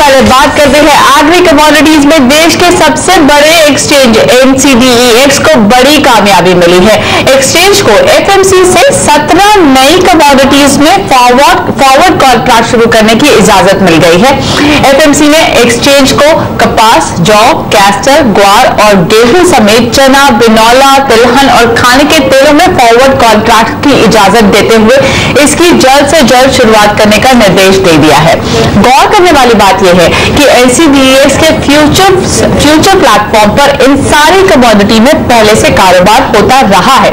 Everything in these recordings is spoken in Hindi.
पहले बात करते हैं एग्री कमोडिटीज में देश के सबसे बड़े एक्सचेंज NCDEX को बड़ी कामयाबी मिली है। एक्सचेंज को FMC से 17 नई कमोडिटीज में फॉरवर्ड कॉन्ट्रैक्ट शुरू करने की इजाजत मिल गई है। FMC ने एक्सचेंज को कपास, जौ, कैस्टर, ग्वार और गेहूं समेत चना, बिनौला, तिलहन और खाने के तेलों में फॉरवर्ड कॉन्ट्रैक्ट की इजाजत देते हुए इसकी जल्द से जल्द शुरुआत करने का निर्देश दे दिया है। गौर करने वाली बात यह है कि NCDEX के फ्यूचर प्लेटफॉर्म पर इन सारी कमोडिटी में पहले से कारोबार होता रहा है।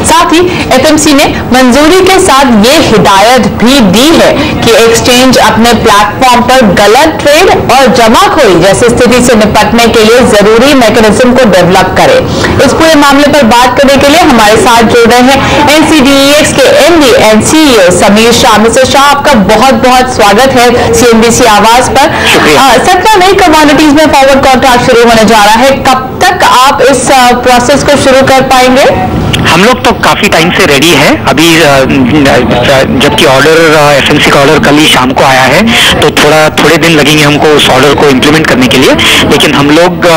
साथ ही FMC ने मंजूरी के साथ ये हिदायत भी दी है कि एक्सचेंज अपने प्लेटफॉर्म पर गलत ट्रेड और जमाखोरी जैसी स्थिति से निपटने के लिए जरूरी मैकेनिज्म को डेवलप करे। इस पूरे मामले पर बात करने के लिए हमारे साथ जुड़ रहे हैं NCDEX के MD and CEO Sameer Shah. Mister Shah, आपका बहुत बहुत स्वागत है CNBC आवाज पर। 17 नई कमोडिटीज में फॉरवर्ड कॉन्ट्रैक्ट शुरू होने जा रहा है। कब तक आप इस प्रोसेस को शुरू कर पाएंगे? हम लोग तो काफी टाइम से रेडी है। अभी जबकि ऑर्डर FMC का ऑर्डर कल ही शाम को आया है, तो थोड़े दिन लगेंगे हमको उस ऑर्डर को इम्प्लीमेंट करने के लिए। लेकिन हम लोग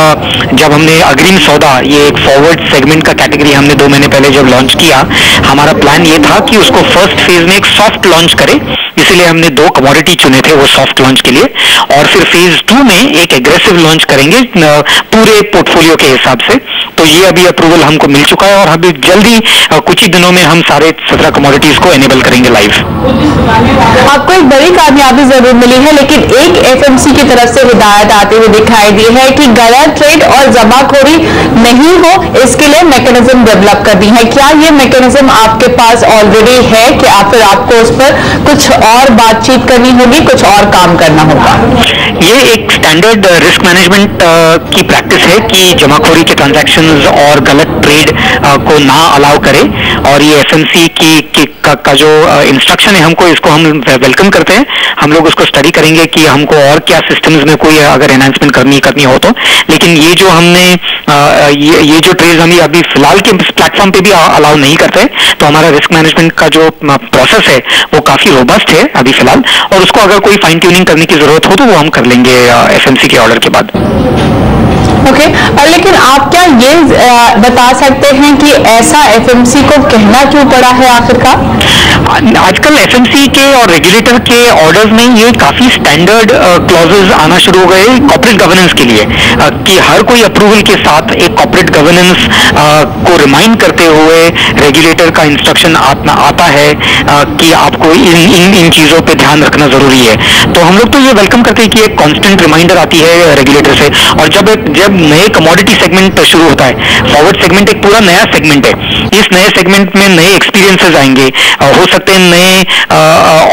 जब हमने अग्रिम सौदा, ये एक फॉरवर्ड सेगमेंट का कैटेगरी हमने 2 महीने पहले जब लॉन्च किया, हमारा प्लान ये था कि उसको फर्स्ट फेज में एक सॉफ्ट लॉन्च करें। इसीलिए हमने 2 कमोडिटी चुने थे वो सॉफ्ट लॉन्च के लिए, और फिर फेज 2 में एक एग्रेसिव लॉन्च करेंगे पूरे पोर्टफोलियो के हिसाब से। तो ये अभी अप्रूवल हमको मिल चुका है और अभी जल्दी कुछ ही दिनों में हम सारे 17 कमोडिटीज को एनेबल करेंगे लाइव। आपको एक बड़ी कामयाबी जरूर मिली है, लेकिन एक FMC की तरफ से हिदायत आती हुई दिखाई दी है कि गलत ट्रेड और जमाखोरी नहीं हो, इसके लिए मैकेनिज्म डेवलप कर दी है। क्या ये मैकेनिज्म आपके पास ऑलरेडी है कि फिर आपको उस पर कुछ और बातचीत करनी होगी, कुछ और काम करना होगा? ये एक स्टैंडर्ड रिस्क मैनेजमेंट की प्रैक्टिस है कि जमाखोरी के ट्रांजैक्शंस और गलत ट्रेड को ना अलाउ करे, और ये FMC का जो इंस्ट्रक्शन है हमको, इसको हम वेलकम करते हैं। हम लोग उसको स्टडी करेंगे कि हमको और क्या सिस्टम्स में कोई अगर एनहांसमेंट करनी हो तो। लेकिन ये जो हमने ये जो ट्रेड हम अभी फिलहाल के प्लेटफॉर्म पे भी अलाउ नहीं करते, तो हमारा रिस्क मैनेजमेंट का जो प्रोसेस है वो काफी रोबस्ट है अभी फिलहाल, और उसको अगर कोई फाइन ट्यूनिंग करने की जरूरत हो तो वो हम कर लेंगे FMC के ऑर्डर के बाद। ओके, लेकिन आप क्या ये बता सकते हैं कि ऐसा FMC को कहना क्यों पड़ा है आखिरकार? आजकल FMC के और रेगुलेटर के ऑर्डर्स में ये काफी स्टैंडर्ड क्लॉजेस आना शुरू हो गए कॉर्पोरेट गवर्नेंस के लिए, कि हर कोई अप्रूवल के साथ एक कॉर्पोरेट गवर्नेंस को रिमाइंड करते हुए रेगुलेटर का इंस्ट्रक्शन आता है कि आपको इन चीजों पे ध्यान रखना जरूरी है। तो हम लोग तो ये वेलकम करते हैं कि एक कांस्टेंट रिमाइंडर आती है रेगुलेटर से। और जब नए कमोडिटी सेगमेंट शुरू होता है, फॉरवर्ड सेगमेंट एक पूरा नया सेगमेंट है, इस नए सेगमेंट में नए एक्सपीरियंसेस आएंगे, हो सकते हैं नए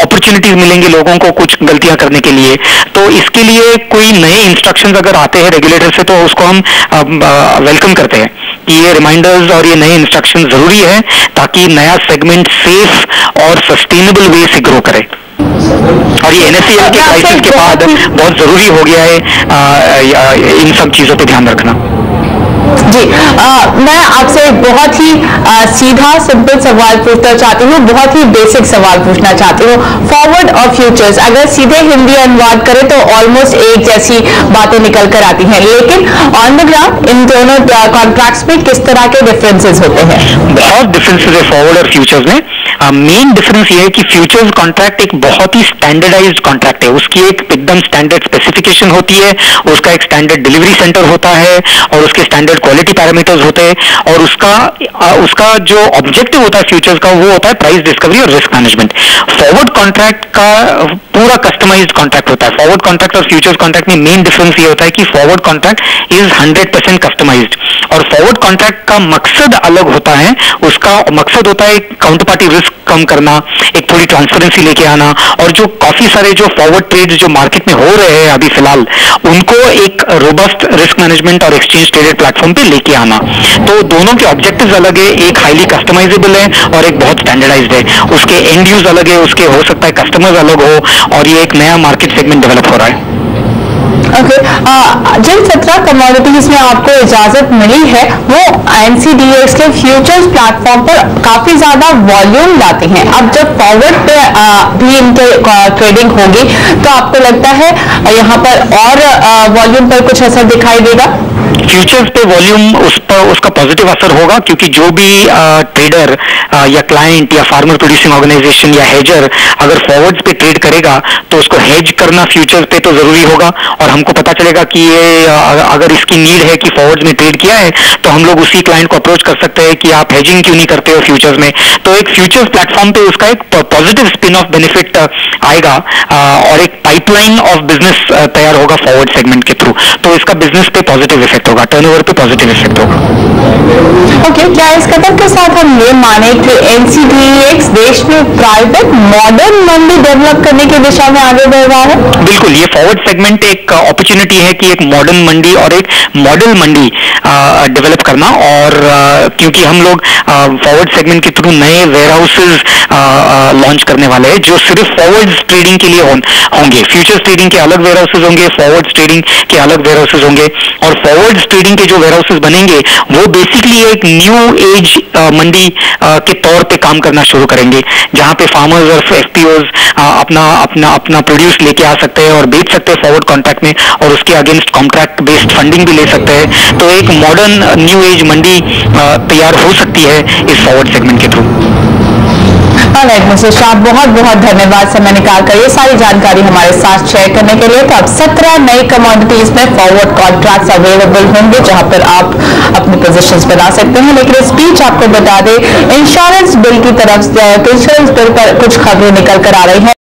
अपॉर्चुनिटीज मिलेंगे लोगों को कुछ गलतियां करने के लिए। तो इसके लिए कोई नए इंस्ट्रक्शंस अगर आते हैं रेगुलेटर से, तो उसको हम वेलकम करते हैं कि ये रिमाइंडर्स और ये नए इंस्ट्रक्शन जरूरी है, ताकि नया सेगमेंट सेफ और सस्टेनेबल वे से ग्रो करे। और ये NSCL के क्राइसिस के बाद बहुत जरूरी हो गया है इन सब चीजों पे ध्यान रखना। जी, मैं आपसे बहुत ही सीधा सिंपल सवाल पूछना चाहती हूँ, बहुत ही बेसिक सवाल पूछना चाहती हूँ। फॉरवर्ड और फ्यूचर्स अगर सीधे हिंदी अनुवाद करें तो ऑलमोस्ट एक जैसी बातें निकल कर आती हैं, लेकिन ऑन द ग्राउंड इन दोनों कॉन्ट्रैक्ट्स में किस तरह के डिफरेंसेस होते हैं? बहुत डिफरेंसेस है फॉरवर्ड और फ्यूचर्स में। मेन डिफरेंस ये है कि फ्यूचर्स कॉन्ट्रैक्ट एक बहुत ही स्टैंडर्डाइज्ड कॉन्ट्रैक्ट है, उसकी एक एकदम स्टैंडर्ड स्पेसिफिकेशन होती है, उसका एक स्टैंडर्ड डिलीवरी सेंटर होता है, और उसके स्टैंडर्ड क्वालिटी पैरामीटर्स होते हैं, और उसका जो ऑब्जेक्टिव होता है फ्यूचर्स का, वो होता है प्राइस डिस्कवरी और रिस्क मैनेजमेंट। फॉरवर्ड कॉन्ट्रैक्ट का पूरा कस्टमाइज्ड कॉन्ट्रैक्ट होता है। फॉरवर्ड कॉन्ट्रैक्ट और फ्यूचर्स कॉन्ट्रैक्ट में मेन डिफरेंस ये होता है कि फॉरवर्ड कॉन्ट्रैक्ट इज 100% कस्टमाइज्ड, और फॉरवर्ड कॉन्ट्रैक्ट का मकसद अलग होता है। उसका मकसद होता है काउंटर पार्टी रिस्क कम करना, एक थोड़ी ट्रांसपेरेंसी लेके आना, और जो काफी सारे जो फॉरवर्ड ट्रेड्स जो मार्केट में हो रहे हैं अभी फिलहाल, उनको एक रोबस्ट रिस्क मैनेजमेंट और एक्सचेंज ट्रेडेड प्लेटफॉर्म पे लेके आना। तो दोनों के ऑब्जेक्टिव्स अलग है, एक हाईली कस्टमाइजेबल है और एक बहुत स्टैंडर्डाइज्ड है। उसके एंड यूज अलग है, उसके हो सकता है कस्टमर्स अलग हो, और ये एक नया मार्केट सेगमेंट डेवलप हो रहा है। ओके, जिन 17 कमोडिटीज में आपको इजाजत मिली है वो एनसीडीएक्स के फ्यूचर्स प्लेटफॉर्म पर काफी ज्यादा वॉल्यूम लाती हैं। अब जब फॉरवर्ड पे भी इनके ट्रेडिंग होगी तो आपको लगता है यहाँ पर और वॉल्यूम पर कुछ असर दिखाई देगा? फ्यूचर्स पे वॉल्यूम उसका पॉजिटिव असर होगा, क्योंकि जो भी ट्रेडर या क्लाइंट या फार्मर प्रोड्यूसिंग ऑर्गेनाइजेशन या हेजर अगर फॉरवर्ड्स पे ट्रेड करेगा तो उसको हेज करना फ्यूचर्स पे तो जरूरी होगा, और हमको पता चलेगा कि ये अगर इसकी नीड है कि फॉरवर्ड्स में ट्रेड किया है तो हम लोग उसी क्लाइंट को अप्रोच कर सकते हैं कि आप हेजिंग क्यों नहीं करते हो फ्यूचर्स में। तो एक फ्यूचर्स प्लेटफॉर्म पे उसका एक पॉजिटिव स्पिन ऑफ बेनिफिट आएगा, और एक पाइपलाइन ऑफ बिजनेस तैयार होगा फॉरवर्ड सेगमेंट के थ्रू। तो इसका बिजनेस पे पॉजिटिव इफेक्ट होगा, टर्नओवर पे पॉजिटिव इफेक्ट होगा। ओके, क्या इस कदम के साथ हम ये माने कि एनसीडीएक्स देश में प्राइवेट मॉडर्न मंडी डेवलप करने की दिशा में आगे बढ़ रहा है? बिल्कुल, ये फॉरवर्ड सेगमेंट एक अपॉर्चुनिटी है कि एक मॉडर्न मंडी और एक मॉडल मंडी डेवलप करना, और क्योंकि हम लोग फॉरवर्ड सेगमेंट के थ्रू नए वेयर हाउसेज लॉन्च करने वाले हैं जो सिर्फ फॉरवर्ड ट्रेडिंग के लिए होंगे। फ्यूचर्स ट्रेडिंग के अलग वेयर हाउसेज होंगे, फॉरवर्ड ट्रेडिंग के अलग वेयर हाउसेज होंगे, और फॉरवर्ड ट्रेडिंग के जो वेयर हाउसेज बनेंगे वो बेसिकली एक न्यू एज मंडी के तौर पे काम करना शुरू करेंगे, जहां पे फार्मर्स और एफपीओज अपना प्रोड्यूस लेके आ सकते हैं और बेच सकते हैं फॉरवर्ड कॉन्ट्रैक्ट में, और उसके अगेंस्ट कॉन्ट्रैक्ट बेस्ड फंडिंग भी ले सकते हैं। तो एक मॉडर्न न्यू एज मंडी तैयार हो सकती है इस फॉरवर्ड सेगमेंट के थ्रू। मिस्टर शाह, बहुत बहुत धन्यवाद समय निकालकर ये सारी जानकारी हमारे साथ शेयर करने के लिए। तो अब 17 नई कमोडिटीज में फॉरवर्ड कॉन्ट्रैक्ट्स अवेलेबल होंगे जहां पर आप अपने पोजीशंस बना सकते हैं। लेकिन इस बीच आपको बता दें, इंश्योरेंस बिल की तरफ से इंश्योरेंस बिल पर कुछ खबरें निकल कर आ रही हैं।